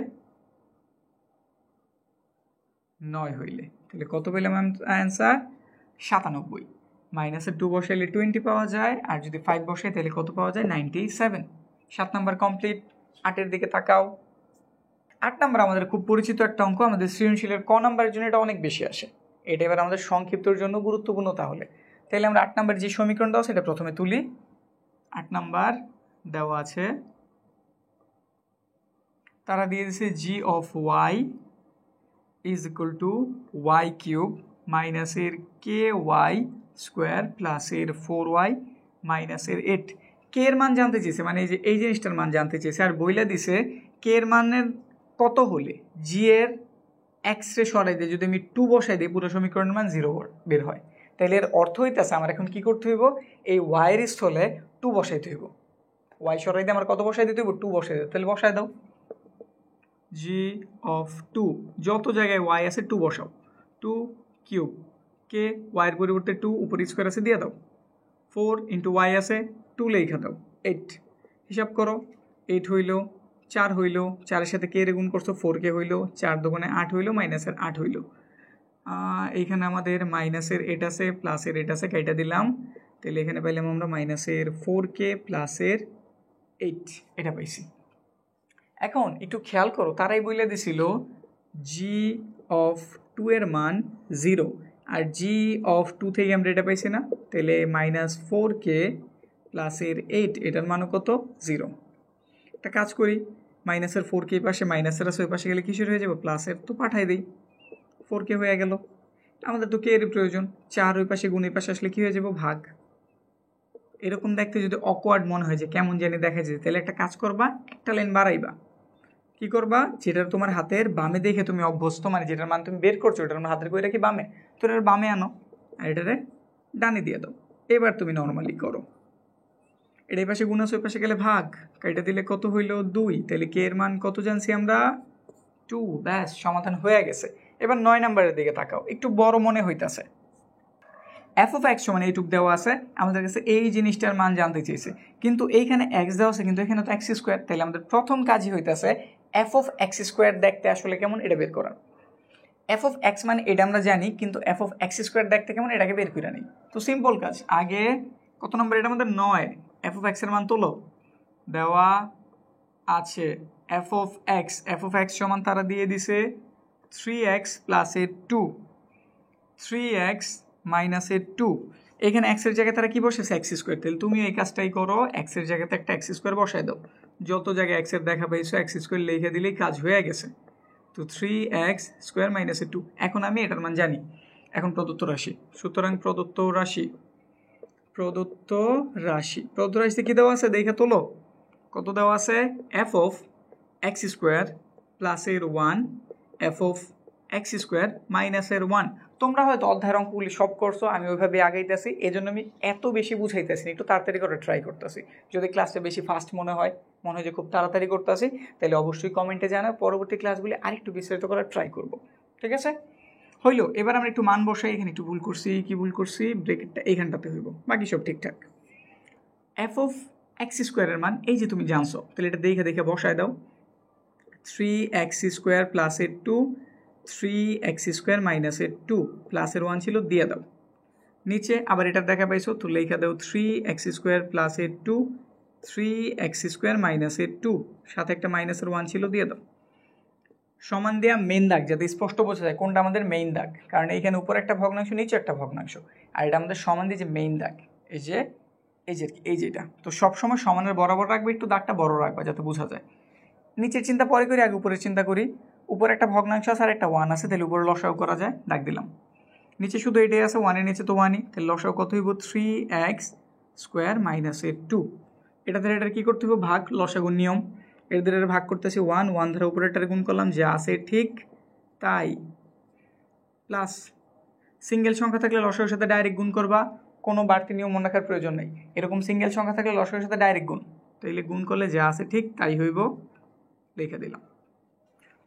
9 হইলে, তাহলে কত পেলাম অ্যান্সার 97। মাইনাসে 2 বসাইলে 20 পাওয়া যায়, আর যদি 5 বসাই তাহলে কত পাওয়া যায় 97। 7 নাম্বার কমপ্লিট। 8-এর দিকে তাকাও। 8 নাম্বার আমাদের খুব পরিচিত একটা অঙ্ক, আমাদের সৃজনশীলের ক নাম্বারের জন্য এটা অনেক বেশি আসে, এটা এবার আমাদের সংক্ষিপ্তর জন্য গুরুত্বপূর্ণ। তাহলে আমরা 8 নাম্বার যে সমীকরণ দেওয়া সেটা প্রথমে তুলি। 8 নাম্বার দেওয়া আছে, তারা দিয়ে দিয়েছে g(y) = y³ - এর ky² + এর 4y - এর 8। কে এর মান জানতে চেয়েছে, মানে এই জিনিসটার মান জানতে চেয়েছে, আর বইলা দিছে কে এর মানের কত হলে জি এর এক্স রে সরাই দিয়ে যদি আমি 2 বসাই দিই পুরো সমীকরণের মান 0 বের হয়। তাহলে এর অর্থ হইতেছে আমার এখন কি করতে হইব, এই ওয়াইয়ের স্থলে 2 বসাইতে হইব। ওয়াই সরাই দিয়ে আমার কত বসাই দিতে হইব, 2 বসাই দিতে। তাহলে বসাই দাও জি অফ 2, যত জায়গায় ওয়াই আছে 2 বসাও। 2 কিউব কে ওয়াইয়ের পরিবর্তে 2 উপর স্কোয়ার আছে দিয়ে দাও। 4 ইন্টু ওয়াই আছে 2 লেখা দাও। 8 হিসাব করো, 8 হইল, 4 হইল, 4-এর সাথে কে গুণ করছো 4 কে হইল, 4 দুগুণে 8 হইল, মাইনাসের 8 হইল। এইখানে আমাদের মাইনাসের 8 আছে প্লাসের 8 আছে, কেটে দিলাম। তাহলে এখানে পাইলাম আমরা মাইনাসের 4K প্লাসের 8, এটা পাইছি। এখন একটু খেয়াল করো, তারাই বলে দিছিল জি অফ 2 এর মান 0, আর জি অফ 2 থেকে আমরা এটা পাইছি না। তাহলে -4K প্লাসের 8, এটার মানও কত, 0। একটা কাজ করি, মাইনাসের 4K পাশে মাইনাসের আছে, ওই পাশে গেলে কিসের হয়ে যাবে, প্লাসের, তো পাঠাই দিই। 4K হয়ে গেল। আমাদের তো কে এর প্রয়োজন, 4 ওই পাশে গুণ এই পাশে আসলে কী হয়ে যাবো, ভাগ। এরকম দেখতে যদি অকওয়ার্ড মনে হয় যে কেমন জানি দেখা যায়, তাহলে একটা কাজ করবা, একটা লাইন বাড়াইবা। কি করবা, যেটা তোমার হাতের বামে দেখে তুমি অভ্যস্ত, মানে যেটার মান তুমি বের করছো ওটার হাতের কইরা কি বামে, তো এটার বামে আনো আর এটারে ডানে দিয়ে দাও। এবার তুমি নর্মালি করো, এটা এই পাশে গুণ আছে ওই পাশে গেলে ভাগ, এটা দিলে কত হইল 2, তাহলে কে এর মান কত জানছি আমরা, 2। ব্যাস, সমাধান হয়ে গেছে। এবার 9 নম্বরের দিকে তাকাও, একটু বড় মনে হইতাছে। এফ অফ এক্স সমান এইটুক দেওয়া আছে, আমাদের কাছে এই জিনিসটার মান জানতে চেয়েছে, কিন্তু এইখানে এক্স দেওয়া আছে, কিন্তু এখানে তো এক্স স্কোয়ার। তাহলে আমাদের প্রথম কাজই হইতেছে এফ অফ এক্স স্কোয়ার দেখতে আসলে কেমন এটা বের করা। এফ অফ এক্স মানে এটা আমরা জানি, কিন্তু এফ অফ এক্স স্কোয়ার দেখতে কেমন এটাকে বের করে নিই। তো সিম্পল কাজ, আগে কত নম্বর, এটা আমাদের 9, এফ অফ এক্সের মান তোলো, দেওয়া আছে এফ অফ এক্স সমান তারা দিয়ে দিছে 3x প্লাসের 2, 3x মাইনাসের 2। এখানে এক্সের জায়গায় তারা কি বসেছে, এক্স স্কোয়ার। তাহলে তুমি এই কাজটাই করো, এক্সের জায়গাতে একটা এক্স স্কোয়ার বসাই দাও। যত জায়গায় এক্সের দেখা পাইছো এক্স স্কোয়ার লিখে দিলেই কাজ হয়ে গেছে। তো 3x স্কোয়ার মাইনাসের 2, এখন আমি এটার মান জানি। এখন প্রদত্ত রাশি, সুতরাং প্রদত্ত রাশিতে কী দেওয়া আছে দেখে তোলো, কত দেওয়া আছে, এফ অফ এক্স স্কোয়ার প্লাসের 1, এফ অফ এক্স স্কোয়ার মাইনাসের 1। তোমরা হয়তো অধ্যায়ের অঙ্কগুলি সব করছো, আমি ওইভাবে আগাইতেছি, এই জন্য আমি এত বেশি বুঝাইতেছি, একটু তাড়াতাড়ি করে ট্রাই করতেছি। যদি ক্লাসটা বেশি ফাস্ট মনে হয় যে খুব তাড়াতাড়ি করতেছি, তাহলে অবশ্যই কমেন্টে জানাও, পরবর্তী ক্লাসগুলি আরেকটু বিস্তারিত করার ট্রাই করব। ঠিক আছে, হইল। এবার আমরা একটু মান বসাই, এখানে একটু ভুল করছি, কি ভুল করছি, ব্রেকেটটা এইখানটাতে হইব, বাকি সব ঠিকঠাক। এফ অফ এক্স স্কোয়ারের মান এই যে তুমি জানছো, তাহলে এটা দেখে বসায় দাও। 3x স্কোয়ার প্লাসের 2, 3x স্কোয়ার মাইনাসের 2, প্লাসের 1 ছিল, দিয়ে দাও। নিচে আবার এটা দেখা পাইছো, তো লেখা দাও 3x স্কোয়ার প্লাসের 2, 3x স্কোয়ার মাইনাসের 2, সাথে একটা মাইনাসের 1 ছিল, দিয়ে দাও। সমান দেওয়া মেইন দাগ, যাতে স্পষ্ট বোঝা যায় কোনটা আমাদের মেইন দাগ, কারণ এইখানে উপরে একটা ভগ্নাংশ নিচে একটা ভগ্নাংশ, আর এটা আমাদের সমান দিয়ে যে মেইন দাগ, এই যেটা। তো সবসময় সমানের বরাবর রাখবে, একটু দাগটা বড় রাখবা যাতে বোঝা যায়। নিচের চিন্তা পরে করি, আগে উপরের চিন্তা করি। উপরে একটা ভগ্নাংশ আছে আর একটা 1 আছে, তাহলে উপরে লসাগু করা যায়, দাগ দিলাম। নিচে শুধু এটাই আছে, 1-এর নিচে তো 1ই, তাহলে লসাগু কত হইব, 3x স্কোয়ার মাইনাসের 2। এটার কী করতে হবে, ভাগ, লসাগুর নিয়ম। এদের ভাগ করতেছি 1 ধারা উপরেরটার গুণ করলাম, যা আছে ঠিক তাই, প্লাস সিঙ্গেল সংখ্যা থাকলে লসাগুর সাথে ডাইরেক্ট গুণ করবা, কোনো বাড়তি নিয়ম মনে রাখার প্রয়োজন নেই। এরকম সিঙ্গেল সংখ্যা থাকলে লসাগুর সাথে ডাইরেক্ট গুণ, তাইলে গুণ করলে যা আছে ঠিক তাই হইব, লিখে দিলাম।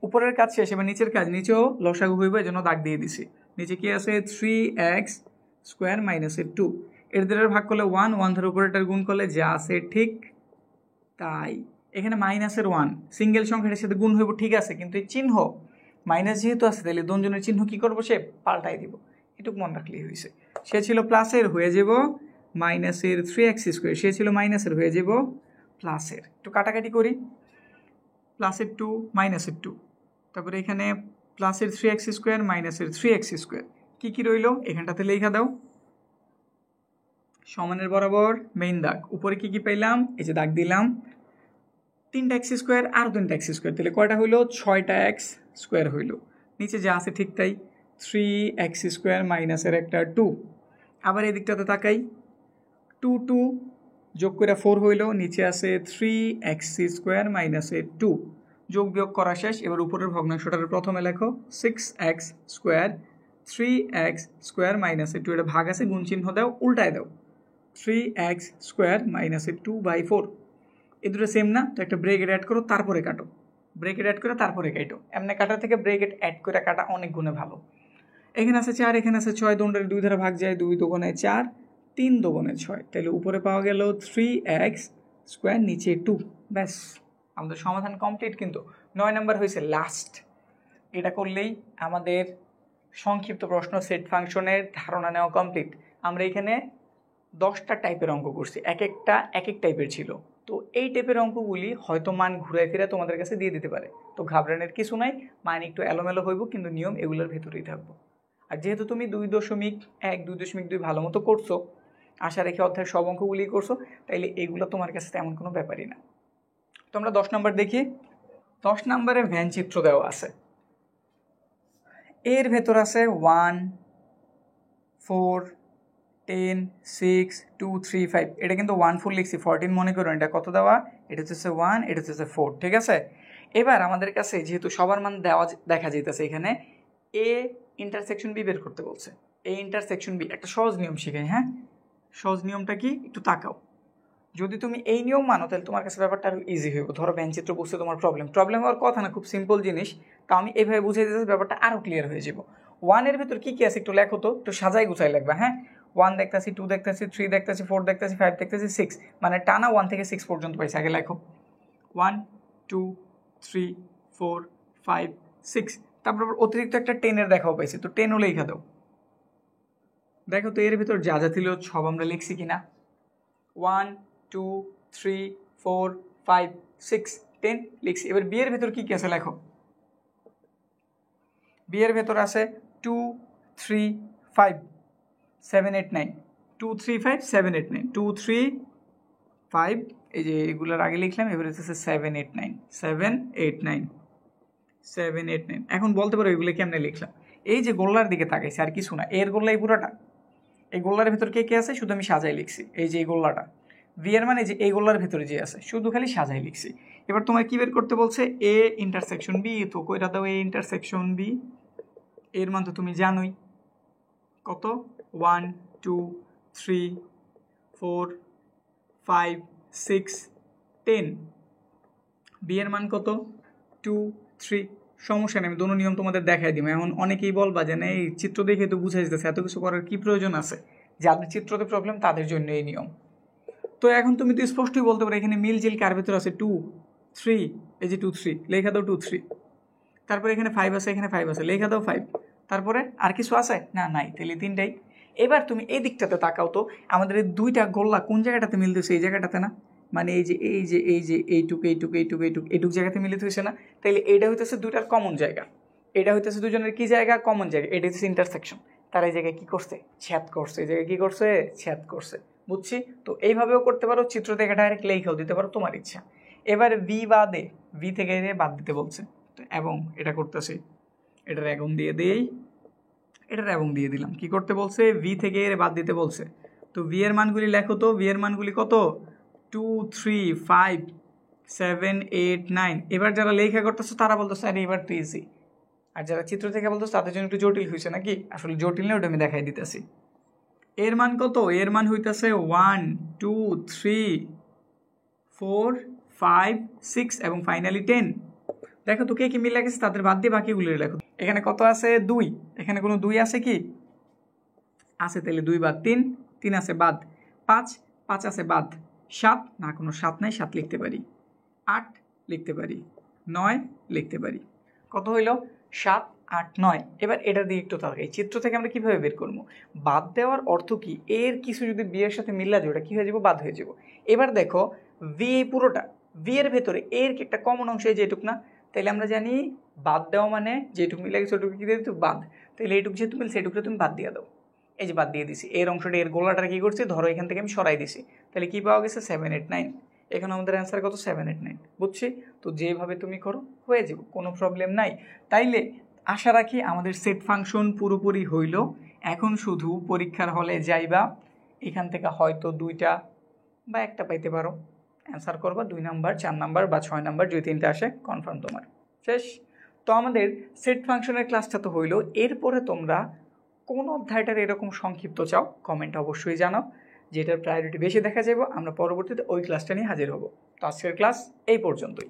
উপরের কাজ শেষ, এবার নিচের কাজ, নিচেও লসাগু হইব, এই জন্য দাগ দিয়ে দিছি। নিচে কি আছে, 3x স্কোয়ার মাইনাসের 2, এদের ভাগ করলে 1 ধারা উপরেরটার গুণ করলে যা আছে ঠিক তাই। এখানে মাইনাসের 1 সিঙ্গেল সংখ্যাটার সাথে গুণ হইব, ঠিক আছে, কিন্তু এই চিহ্ন মাইনাস যেহেতু আছে, তাহলে দঞ্জনের চিহ্ন কী করবো, সে পাল্টাই দিব, এটুকু মনে রাখলেই হয়েছে। সে ছিল প্লাসের, হয়ে যাব মাইনাসের 3x স্কোয়ার, সে ছিল মাইনাসের, হয়ে যাব প্লাসের। একটু কাটাকাটি করি, প্লাসের 2 মাইনাসের 2, তারপরে এখানে প্লাসের 3x স্কোয়ার মাইনাসের 3x স্কোয়ার, কী রইল এখানটাতে লেখা দাও। সমানের বরাবর মেইন দাগ, উপরে কি পাইলাম, এই যে দাগ দিলাম, 3টা x স্কোয়ার আর 2টা x স্কোয়ার, তাহলে কয়টা হইলো, 6টা x স্কোয়ার হইল। নিচে যা আছে ঠিক তাই, 3x স্কোয়ার মাইনাসের একটা 2। আবার এই দিকটাতে তাকাই, 2 যোগ করে 4 হইল, নিচে আছে 3x স্কোয়ার মাইনাসের 2, যোগ বিয়োগ করা শেষ। এবার উপরের ভগ্নাংশটার প্রথমে লেখো 6x স্কোয়ার 3x স্কোয়ার মাইনাসে 2, এটা ভাগ আছে, গুণ চিহ্ন দাও, উল্টায় দাও, 3x স্কোয়ার মাইনাসে 2/4। এই দুটো সেম না, তো একটা ব্রেকেট অ্যাড করো, তারপরে কাটো, ব্রেকেট অ্যাড করে তারপরে কাটো। এমনি কাটার থেকে ব্রেকেট অ্যাড করে কাটা অনেক গুণে ভালো। এখানে আছে 4, এখানে আছে 6, দণ্ডের 2 দ্বারা ভাগ যায়, 2 দুগুণে 4, 3 দুগুণে 6, তাহলে উপরে পাওয়া গেল 3x স্কোয়ার, নিচে 2। ব্যাস, আমাদের সমাধান কমপ্লিট। কিন্তু 9 নাম্বার হয়েছে লাস্ট। এটা করলেই আমাদের সংক্ষিপ্ত প্রশ্ন সেট ফাংশনের ধারণা নেওয়া কমপ্লিট। আমরা এখানে 10টা টাইপের অঙ্ক করছি, এক একটা এক এক টাইপের ছিল। তো এই টাইপের অঙ্কগুলি হয়তো মান ঘুরে ফিরে তোমাদের কাছে দিয়ে দিতে পারে, তো ঘাবড়ানোর কিছু নাই, মান একটু এলোমেলো হইব, কিন্তু নিয়ম এগুলোর ভেতরেই থাকবো। আর যেহেতু তুমি 2.1 2.2 ভালো মতো করছো, আশা রেখে অধ্যায়ের সব অঙ্কগুলি করছো, তাইলে এগুলো তোমার কাছে তেমন কোনো ব্যাপারই না। তো আমরা 10 নাম্বার দেখি। 10 নাম্বারে ভ্যান চিত্র দেওয়া আছে, এর ভেতর আছে 1 4 10 6 2 3 5, এটা কিন্তু 1 4 লিখছি, 14 মনে করুন। এটা কত দেওয়া? এটা হচ্ছে 1, এটা হচ্ছে 4, ঠিক আছে। এবার আমাদের কাছে যেহেতু সবার মান দেওয়া দেখা যেতেছে, এখানে এ ইন্টারসেকশন বি বের করতে বলছে। এ ইন্টারসেকশন বি, একটা সহজ নিয়ম শিখাই, হ্যাঁ। সহজ নিয়মটা কি একটু তাকাও। যদি তুমি এই নিয়ম মানো তাহলে তোমার কাছে ব্যাপারটা আরও ইজি হইব। ধরো ভ্যানচিত্র বুঝতে তোমার প্রবলেম হওয়ার কথা না, খুব সিম্পল জিনিস, তা আমি এইভাবে বুঝিয়ে দিতে ব্যাপারটা আরও ক্লিয়ার হয়ে যাব। 1 এর ভেতর কী কী আছে একটু লেখো তো, একটু সাজাই গুছাই লাগবে, হ্যাঁ। 1 দেখতেছি, 2 দেখতেছি, 3 দেখতেছি, 4 দেখতেছি, 5 দেখতেছি, 6, মানে টানা 1 থেকে 6 পর্যন্ত পাইছে। আগে লেখো 1 2 3 4 5 6, তারপর অতিরিক্ত একটা 10-এর দেখাও পাইছি, তো 10ও লেখা দাও। দেখো তো এর ভিতর যা যা ছিল সব আমরা লিখছি কিনা। 1 2 3 4 5 6 10 লিখছি। এবার বি এর ভেতর কী কী আছে লেখো। বি এর ভেতর আছে 2 3 5 7 8 9, 2 3 5 7 8 9, 2 3 5, এই যে এগুলোর আগে লিখলাম। এবার হচ্ছে 7 8 9 7 8 9 7 8 9। এখন বলতে পারো এগুলো কেমনে লিখলাম। এই যে গোল্লার দিকে তাকাইছি, আর কিছু না, এর গোল্লা এই পুরোটা। এই গোল্লার ভেতর কে কে আছে শুধু আমি সাজাই লিখছি, এই যে এই গোল্লাটা। ভি এর মানে যে এই গোল্লার ভেতরে যে আছে শুধু খালি সাজাই লিখছি। এবার তোমার কি বের করতে বলছে? এ ইন্টারসেকশন বি, তো কইরা দাও এ ইন্টারসেকশন বি। এর মান তো তুমি জানোই কত, 1 2 3 4 5 6 10। বি এর মান কত? 2 3। সমস্যা নেই, আমি দুটো নিয়ম তোমাদের দেখাই দিব। এখন অনেকেই বলবা যে না এই চিত্র দেখে তো বুঝে যেতেছে, এত কিছু করার কি প্রয়োজন আছে? যাদের চিত্রতে প্রবলেম তাদের জন্য এই নিয়ম। তো এখন তুমি তো স্পষ্টই বলতে পারো এখানে মিলজিল কার ভেতর আছে 2 3, এই যে 2 3 লেখা দাও 2 3। তারপরে এখানে 5 আছে, এখানে 5 আছে, লেখা দাও 5। তারপরে আর কিছু আছে না? নাই, তাহলে 3টাই। এবার তুমি এই দিকটাতে তাকাও তো, আমাদের এই দুইটা গোল্লা কোন জায়গাটাতে মিলতেছে? এই জায়গাটাতে না, মানে এই যে এই যে এই যে এইটুক এইটুক এইটুক এইটুক এইটুক জায়গাতে মিলিত হয়েছে না? তাইলে এইটা হইতেছে দুইটার কমন জায়গা, এটা হইতেছে দুজনের কি জায়গা? কমন জায়গা। এটা হচ্ছে ইন্টারসেকশন। তারা এই জায়গায় কী করছে? ছেদ করছে। এই জায়গায় কী করছে? ছেদ করছে। বুঝছি তো, এইভাবেও করতে পারো, চিত্র থেকে ডাইরেক্ট লেখাও দিতে পারো, তোমার ইচ্ছা। এবার ভি বাদে, ভি থেকে বাদ দিতে বলছে, তো এবং এটা করতেছে, এটার এবং দিয়ে দেই, এটার এবং দিয়ে দিলাম। কি করতে বলছে? ভি থেকে বাদ দিতে বলছে। তো ভি এর মানগুলি লেখো তো। ভি এর মানগুলি কত? 2 3 5 7 8 9। এবার যারা লেখা করতেছে তারা বলতেছে আরে এবার তো ইজি, আর যারা চিত্র থেকে বলতেছে তাদের জন্য একটু জটিল হয়েছে নাকি? আসলে জটিল না, ওটা আমি দেখাই দিতেছি। এর মান কত? এর মান হইতেছে 1 2 3 4 5 6 এবং ফাইনালি 10। দেখো তো কে কি মিলে গেছে, তাদের বাদ দিয়ে বাকিগুলো লেখো। এখানে কত আছে? 2। এখানে কোনো 2 আছে কি? আছে, তাহলে 2 বাদ, 3 3 আছে বাদ, 5 5 আছে বাদ, 7 না কোনো 7 নাই, 7 লিখতে পারি, 8 লিখতে পারি, 9 লিখতে পারি। কত হইল? 7 8 9। এবার এটার দিকে একটু তাকাই, চিত্র থেকে আমরা কীভাবে বের করবো? বাদ দেওয়ার অর্থ কি? এর কিছু যদি বি এর সাথে মিল্লা যায় ওটা কী হয়ে যাবো? বাদ হয়ে যাবো। এবার দেখো ভি এই পুরোটা, ভি এর ভেতরে এর একটা কমন অংশ যেটুক না, তাহলে আমরা জানি বাদ দেওয়া মানে যেটুকু মিলে গেছে ওটুকু কী দিয়ে দিতে? বাদ। তাহলে এইটুকু যেহেতু মিল সেটুকুটা তুমি বাদ দিয়ে দাও। এই যে বাদ দিয়ে দিছি, এর অংশটা, এর গোলাটা কী করছি? ধরো এখান থেকে আমি সরাই দিছি, তাহলে কী পাওয়া গেছে? 7 8 9। এখানে আমাদের অ্যান্সার কত? 7 8 9। বুঝছি তো, যেভাবে তুমি করো হয়ে যাবে, কোনো প্রবলেম নাই। তাইলে আশা রাখি আমাদের সেট ফাংশন পুরোপুরি হইল। এখন শুধু পরীক্ষার হলে যাইবা, এখান থেকে হয়তো 2টা বা 1টা পাইতে পারো, অ্যান্সার করবা 2 নাম্বার 4 নাম্বার বা 6 নাম্বার যে তিনটা আসে কনফার্ম তোমার শেষ। তো আমাদের সেট ফাংশনের ক্লাসটা তো হইলো, এরপরে তোমরা কোন অধ্যায়টার এরকম সংক্ষিপ্ত চাও কমেন্ট অবশ্যই জানাও, যেটার প্রায়োরিটি বেশি দেখা যাবে আমরা পরবর্তীতে ওই ক্লাসটা নিয়ে হাজির হব। তো আজকের ক্লাস এই পর্যন্তই।